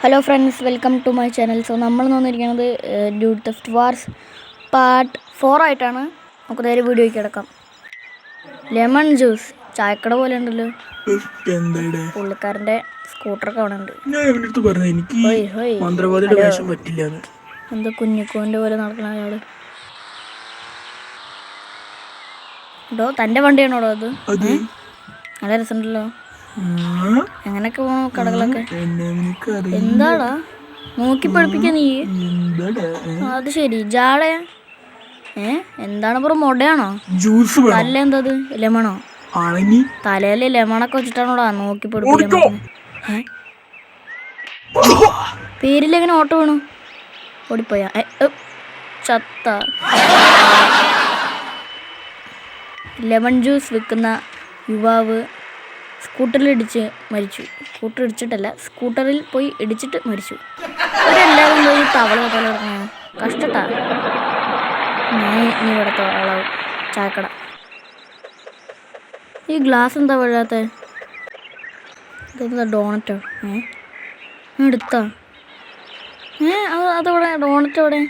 Hello friends, welcome to my channel. So നമ്മൾ വന്നിരിക്കുന്നത് dude theft wars part 4 ആയിട്ടാണ്. നമുക്ക് നേരെ വീഡിയോയ്ക്ക് കിടക്കാം. ലെമൺ ജ്യൂസ് ചായക്കട പോലെ ഉണ്ടല്ലോ. പുള്ളിക്കാരൻ്റെ സ്കൂട്ടറൊക്കെ അവിടെ ഉണ്ട്. എന്താ കുഞ്ഞിക്കോൻ്റെ പോലെ നടക്കണ അയാള്. കേട്ടോ, തൻ്റെ വണ്ടിയാണോടോ അത്? നല്ല രസമുണ്ടല്ലോ. എങ്ങനെയൊക്കെ പോണു കടകളൊക്കെ? എന്താടാ നോക്കി പഠിപ്പിക്ക നീ? അത് ശരി, ജാടയാ? എന്താണ് ബ്രോ, മൊടയാണോ? തല എന്തത്, ലെമണോ? തലയില് ലെമണൊക്കെ വെച്ചിട്ടാണോടാ നോക്കി പഠിപ്പിക്കാൻ? പേരിലെങ്ങനെ ഓട്ടോ വീണു? ഓടിപ്പോയാ? ചത്ത. ലെമൺ ജ്യൂസ് വിൽക്കുന്ന യുവാവ് സ്കൂട്ടറിൽ പോയി ഇടിച്ചിട്ട് മരിച്ചു. അവരെല്ലാവരും പോയി തവള കിടക്കണം. കഷ്ടട്ടാ. നീ ഇവിടുത്തെ ആളാവും. ചായക്കട. ഈ ഗ്ലാസ് എന്താ വീഴാത്ത? ഇതെന്താ, ഡോണറ്റോ? എടുത്താ? അതവിടെ ഡോണറ്റ് അവിടെ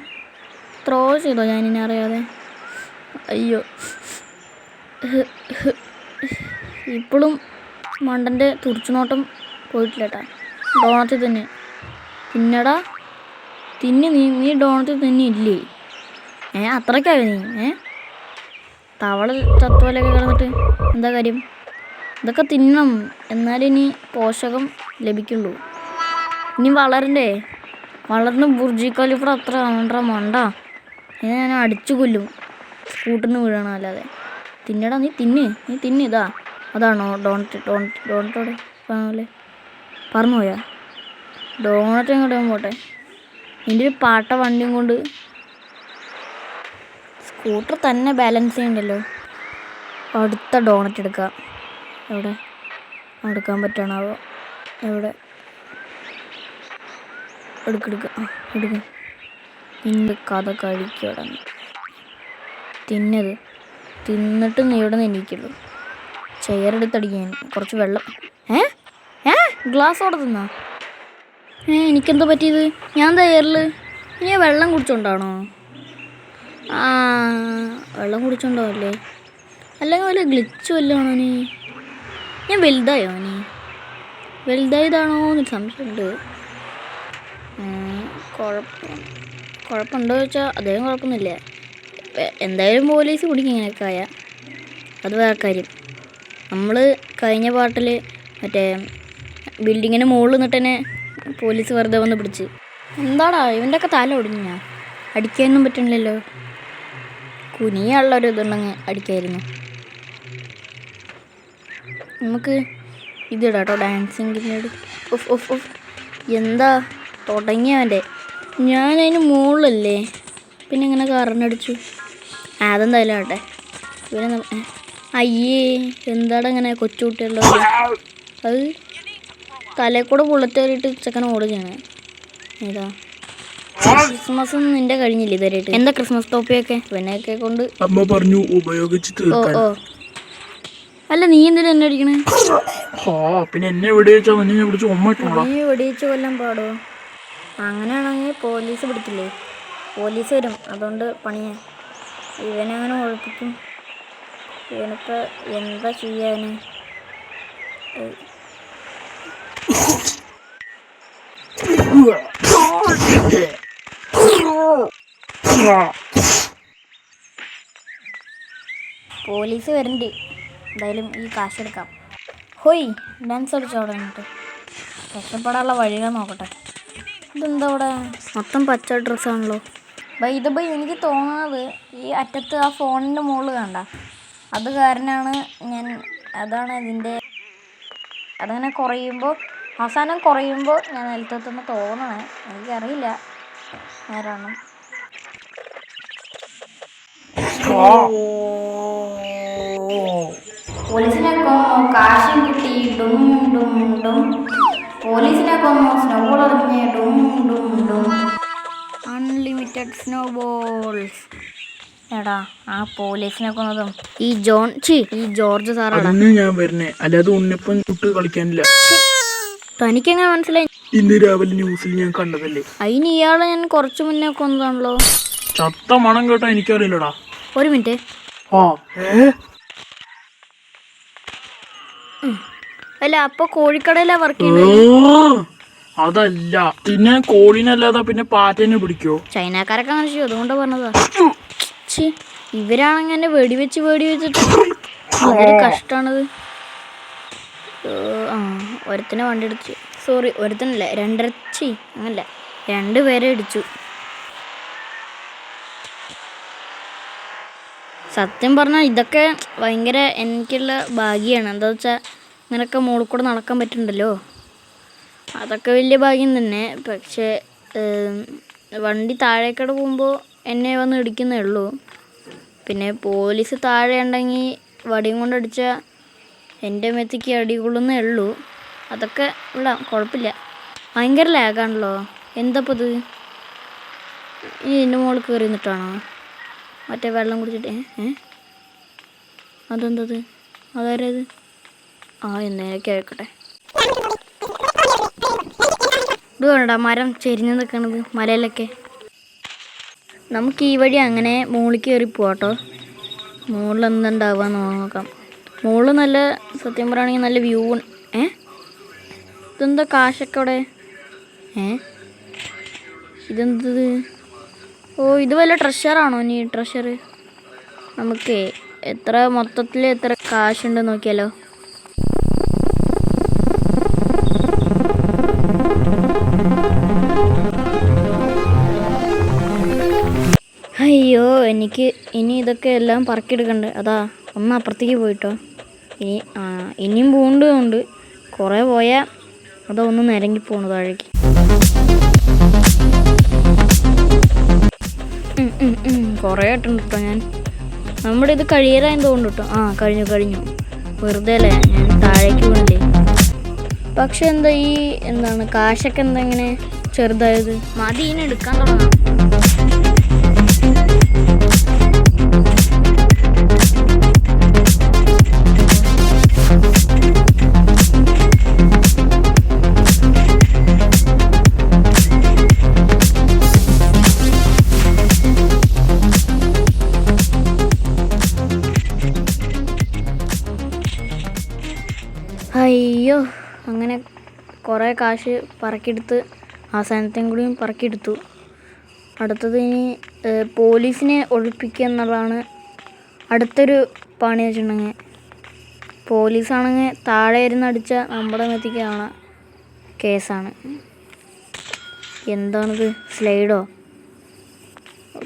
ത്രോ ചെയ്തോ ഞാനിനെ അറിയാതെ? അയ്യോ, ഇപ്പോഴും മണ്ടൻ്റെ തുറിച്ചുനോട്ടം പോയിട്ടില്ല കേട്ടാ. ഡോണത്തിൽ തന്നെ തിന്നടാ, നീ ഡോണത്തിൽ തന്നെ ഇല്ലേ? അത്രയ്ക്കായോ നീ? തവള ചത്തുപോലെയൊക്കെ കിടന്നിട്ട് എന്താ കാര്യം? ഇതൊക്കെ തിന്നണം, എന്നാലേ ഇനി പോഷകം ലഭിക്കുള്ളൂ. ഇനി വളർന്ന് ബുർജി ഖലീഫ അത്ര ആവണ്ട മണ്ട. ഞാൻ അടിച്ചു കൊല്ലും സ്കൂട്ടിൽ നിന്ന് വീഴണം. അല്ലാതെ തിന്നടാ, നീ തിന്ന്. ഇതാ, അതാണോ ഡോണറ്റോടെ കാണൂല്ലേ? പറന്നു പോയാ ഡോണറ്റ്? എങ്ങോട്ട് പോട്ടെ. എൻ്റെ ഒരു പാട്ട വണ്ടിയും കൊണ്ട് സ്കൂട്ടർ തന്നെ ബാലൻസ് ചെയ്യണ്ടല്ലോ. അടുത്ത ഡോണറ്റ് എടുക്കാം. എവിടെ എടുക്കാൻ പറ്റണാവോ? എവിടെ? എടുക്കാം. നിന്റെ കഥ കഴിക്കട. തിന്നിട്ട് നീ ഇവിടെ നിന്ന് എനിക്കുള്ളൂ. ചെയറെടുത്തടിക്കാൻ കുറച്ച് വെള്ളം. ഗ്ലാസ്സോടെ തിന്നാ? എനിക്കെന്താ പറ്റിയത്? ഞാൻ ചെയറിൽ ഇനി വെള്ളം കുടിച്ചോണ്ടാണോ? വെള്ളം കുടിച്ചോണ്ടോ അല്ലേ? അല്ലെങ്കിൽ വല്ല ഗ്ലിച്ച് വല്ലതാണോ? ഞാൻ വലുതായോ? വലുതായതാണോ എന്നൊരു സംശയമുണ്ട്. കുഴപ്പമുണ്ടോ ചോദിച്ചാൽ അദ്ദേഹം കുഴപ്പമൊന്നുമില്ല. എന്തായാലും പോലീസ് പിടിക്കും ഇങ്ങനെയൊക്കെ ആയാൽ. അത് വേറെ കാര്യം. നമ്മൾ കഴിഞ്ഞ പാട്ടിൽ മറ്റേ ബിൽഡിങ്ങിന് മുകളിൽ നിന്നിട്ട് തന്നെ പോലീസ് വെറുതെ വന്ന് പിടിച്ച്. എന്താടാ ഇവൻ്റെയൊക്കെ തല ഒടിഞ്ഞാ? അടിക്കാനൊന്നും പറ്റണില്ലല്ലോ. കുനിയുള്ളൊരു ഇതുണ്ടെങ്കിൽ അടിക്കായിരുന്നു. നമുക്ക് ഇതിടാ കേട്ടോ, ഡാൻസിങ്. എന്താ തുടങ്ങിയവൻ്റെ? ഞാനതിന് മുകളിലല്ലേ, പിന്നെ ഇങ്ങനെ കറണ്ടടിച്ചു. അതെന്തായാലും ആട്ടെ. ഇവനെ അയ്യേ, എന്താടാ ഇങ്ങനെ കൊച്ചുകുട്ടികളുടെ അത് തലയിൽ കൂടെ ബുള്ളറ്റ് കയറിയിട്ട് ചെക്കൻ ഓടുകയാണ്. ഏതാ ക്രിസ്മസ് ഒന്നും നിന്റെ കഴിഞ്ഞില്ല ഇതുവരെയായിട്ട്? എന്താ ക്രിസ്മസ് ടോപ്പിയൊക്കെ ഇവനെയൊക്കെ കൊണ്ട് അമ്മ പറഞ്ഞു ഉപയോഗിച്ച്. അല്ല, നീ എന്തിനാ എന്നെ അടിക്കണേ? പിന്നെ എന്നെ നീ വെടിവെച്ച് കൊല്ലാൻ പാടോ? അങ്ങനെയാണെങ്കിൽ പോലീസ് പിടിക്കില്ലേ? പോലീസ് വരും, അതുകൊണ്ട് പണിയാ. ഇവനങ്ങനെ ഒഴിപ്പിക്കും. ഇവനിപ്പോൾ എന്താ ചെയ്യാന്? പോലീസ് വരുന്നുണ്ട്. എന്തായാലും ഈ കാശെടുക്കാം. ഹോയ്, ഡാൻസ് അടിച്ചോ അവിടെ നിന്നിട്ട്? രക്ഷപ്പെടാനുള്ള വഴികൾ നോക്കട്ടെ. ഇതെന്താ അവിടെ മൊത്തം പച്ച ഡ്രസ്സാണല്ലോ. ബൈ എനിക്ക് തോന്നുന്നത് ഈ അറ്റത്ത് ആ ഫോണിൻ്റെ മുകളിൽ കണ്ട അത് കാരണമാണ് അതാണ് ഇതിൻ്റെ. അതങ്ങനെ അവസാനം കുറയുമ്പോൾ ഞാൻ നിലത്തെത്തുന്ന തോന്നണേ. എനിക്കറിയില്ല ആരാണ്. പോലീസിനെ കൊന്നു, കാശും കിട്ടി, ഡും ഡും ഡും. പോലീസിനെ കൊന്നു, സ്നോബോൾ എറിഞ്ഞ്, ഡും ഡും ഡും. അൺലിമിറ്റഡ് സ്നോബോൾസ്. എടാ, ആ പോലീസിനെ കൊന്നതും ഈ ജോർജ് സാറാണ്. ഞാൻ വരുന്നേ, അല്ലാതെ ഉണ്ണിപ്പം കളിക്കാനില്ല. തനിക്കെങ്ങനെ മനസ്സിലായി? ഇന്ന് രാവിലെ ന്യൂസിൽ ഞാൻ കണ്ടതല്ലേ. അതിന് ഇയാളെ ഞാൻ കുറച്ച് മുന്നേ കൊന്നതാണല്ലോ. ചത്ത മണം കേട്ടോ എനിക്കറിയില്ലടാ. ഒരു മിനിറ്റ്. ആ അല്ല അപ്പൊ കോഴിക്കടയിലാ വർക്ക് ചെയ്യുന്നത്? അതല്ല, പിന്നെ കോഴിനല്ലാതെ പിന്നെ പാറ്റേനെ പിടിക്കോ? ചൈനക്കാരൊക്കെ അങ്ങനെ ചെയ്യും, അതുകൊണ്ട് പറഞ്ഞതാ. ഇവരാണെങ്കിൽ എന്നെ വെടിവെച്ചിട്ട് ഒരു കഷ്ടാണത്. ഒരുത്തിനെ വണ്ടി ഇടിച്ചു. സോറി, ഒരുത്തനല്ല, രണ്ടരച്ചി അങ്ങനല്ല, 2 പേരെ ഇടിച്ചു. സത്യം പറഞ്ഞാൽ ഇതൊക്കെ ഭയങ്കര എനിക്കുള്ള ഭാഗ്യമാണ്. എന്താ വെച്ചാൽ ഇങ്ങനെയൊക്കെ മുകളിൽ കൂടെ നടക്കാൻ പറ്റുന്നുണ്ടല്ലോ, അതൊക്കെ വലിയ ഭാഗ്യം തന്നെ. പക്ഷേ വണ്ടി താഴേക്കടെ പോകുമ്പോൾ എന്നെ വന്ന് ഇടിക്കുന്നേ ഉള്ളൂ. പിന്നെ പോലീസ് താഴെ ഉണ്ടെങ്കിൽ വടിയും കൊണ്ടടിച്ചാൽ എൻ്റെ മെത്തിക്ക് അടി കൊള്ളുന്നേ ഉള്ളൂ. അതൊക്കെ ഇവിടെ കുഴപ്പമില്ല. ഭയങ്കര ലാഗാണല്ലോ. എന്താപ്പോൾ ഇത്? ഇനി എൻ്റെ മുകളിൽ കയറി നിന്നിട്ടാണോ മറ്റേ വെള്ളം കുടിച്ചിട്ട്? അതെന്തത്? അതാരത്? എന്നേക്കെ ആയിക്കോട്ടെ. ഇത് വേണ്ട, മരം ചെരിഞ്ഞ് നിൽക്കണത് മലയിലൊക്കെ. നമുക്ക് ഈ വഴി അങ്ങനെ മുകളിൽ കയറി പോവാട്ടോ. മുകളിൽ എന്തുണ്ടാവുക നോക്കാം. മുകളിൽ നല്ല, സത്യം പറയുകയാണെങ്കിൽ നല്ല വ്യൂ. ഇതെന്താ കാശൊക്കെ അവിടെ? ഇതെന്തത്? ഇത് വല്ല ട്രഷറാണോ? ഇനി ട്രഷർ നമുക്ക് മൊത്തത്തിൽ എത്ര കാശുണ്ട് നോക്കിയാലോ. അയ്യോ, എനിക്ക് ഇനി ഇതൊക്കെ എല്ലാം പറക്കിയെടുക്കണ്ട്. അതാ ഒന്ന് അപ്പുറത്തേക്ക് പോയിട്ടോ. ഇനിയും പോകേണ്ടതുണ്ട്. കുറേ പോയാൽ അതൊന്ന് നിരങ്ങി പോണു താഴേക്ക്. കുറേ ആയിട്ടുണ്ട് കേട്ടോ. നമ്മുടെ ഇത് കഴിയാറായെന്ന് തോന്നുന്നു കേട്ടോ. കഴിഞ്ഞു. വെറുതെ അല്ലേ ഞാൻ താഴേക്ക് വീണില്ലേ. പക്ഷെ എന്താ എന്താണ് കാശൊക്കെ എന്താ ഇങ്ങനെ ചെറുതായത്? മതി, ഇനി എടുക്കാൻ തുടങ്ങാം. അയ്യോ, അങ്ങനെ കുറേ കാശ് പറക്കിയെടുത്ത് അവസാനത്തെയും കൂടിയും പറക്കിയെടുത്തു. അടുത്തത് ഇനി പോലീസിനെ ഒഴിപ്പിക്കുക എന്നുള്ളതാണ് അടുത്തൊരു പണി വെച്ചിട്ടുണ്ടെങ്കിൽ. പോലീസാണെങ്കിൽ താഴെ ഇരുന്ന് അടിച്ചാൽ നമ്മുടെ മെത്തിക്കാണ് കേസാണ്. എന്താണിത്? സ്ലൈഡോ?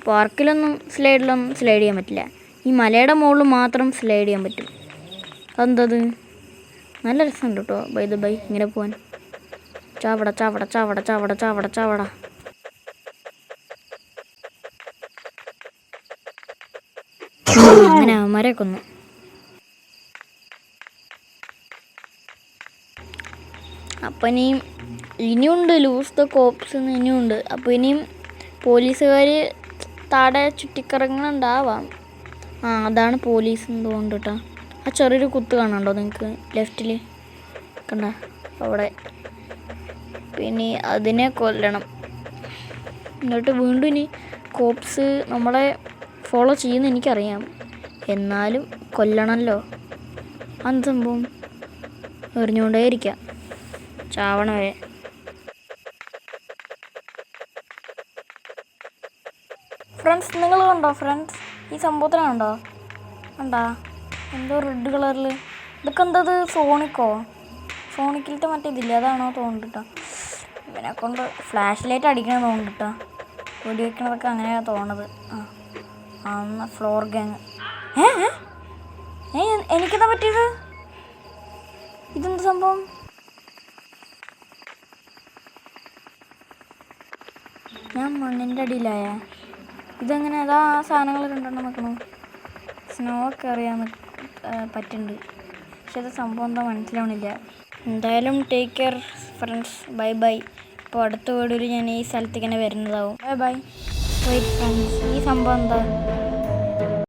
പാർക്കിലൊന്നും സ്ലൈഡിലൊന്നും സ്ലൈഡ് ചെയ്യാൻ പറ്റില്ല. ഈ മലയുടെ മുകളിൽ മാത്രം സ്ലൈഡ് ചെയ്യാൻ പറ്റും. അതെന്തത്? നല്ല രസമുണ്ട് കേട്ടോ. ബൈ ഇങ്ങനെ പോവാൻ. ചാവട. അങ്ങനെ അവന്മാരെ കൊന്നു. അപ്പം ഇനിയുണ്ട് ലൂസ് ദ കോപ്സ് എന്ന് ഇനിയുണ്ട്. അപ്പോൾ ഇനിയും പോലീസുകാർ താഴെ ചുറ്റിക്കറങ്ങുന്നുണ്ടാവാം. അതാണ് പോലീസ് എന്ന് തോന്നുന്നു കേട്ടോ. ആ ചെറിയൊരു കുത്ത് കാണുന്നുണ്ടോ നിങ്ങൾക്ക് ലെഫ്റ്റിൽ? കണ്ട അവിടെ. പിന്നെ അതിനെ കൊല്ലണം. എന്നിട്ട് വീണ്ടും ഇനി കോപ്സ് നമ്മളെ ഫോളോ ചെയ്യുന്ന എനിക്കറിയാം, എന്നാലും കൊല്ലണമല്ലോ. അന്ത് സംഭവം എറിഞ്ഞുകൊണ്ടേ ഇരിക്കാം ചാവണ വരെ. ഫ്രണ്ട്സ്, നിങ്ങൾ കണ്ടോ? ഫ്രണ്ട്സ്, ഈ സംഭവത്തിനെ കണ്ടോ? എന്തോ റെഡ് കളറിൽ. ഇതൊക്കെ എന്തത്? സോണിക്കിലത്തെ മറ്റേ ഇതില്ല, അതാണോ തോന്നുന്നുട്ടോ. ഇവനെ കൊണ്ട് ഫ്ലാഷ് ലൈറ്റ് അടിക്കണമെന്ന് തോന്നുന്നുട്ടോ. വെടി വയ്ക്കണതൊക്കെ അങ്ങനെയാണ് തോന്നണത്. Floor gang. എനിക്കെന്താ പറ്റിയത്? ഇതെന്ത് സംഭവം? ഞാൻ മണ്ണിൻ്റെ അടിയിലായ ഇതെങ്ങനെ? അതാ ആ സാധനങ്ങൾ രണ്ടെണ്ണം വെക്കണു. സ്നോ ഒക്കെ അറിയാൻ പറ്റുന്നുണ്ട്, പക്ഷെ അത് സംഭവം എന്താ മനസ്സിലാവണില്ല. എന്തായാലും ടേക്ക് കെയർ ഫ്രണ്ട്സ്, ബൈ. ഇപ്പോൾ അടുത്ത വീഡിയോയിൽ ഞാൻ ഈ സ്ഥലത്തേക്ക് തന്നെ വരുന്നതാവും. ബൈ. വെയിറ്റ് ഫ്രണ്ട്സ്, ഈ സംഭവം എന്താ?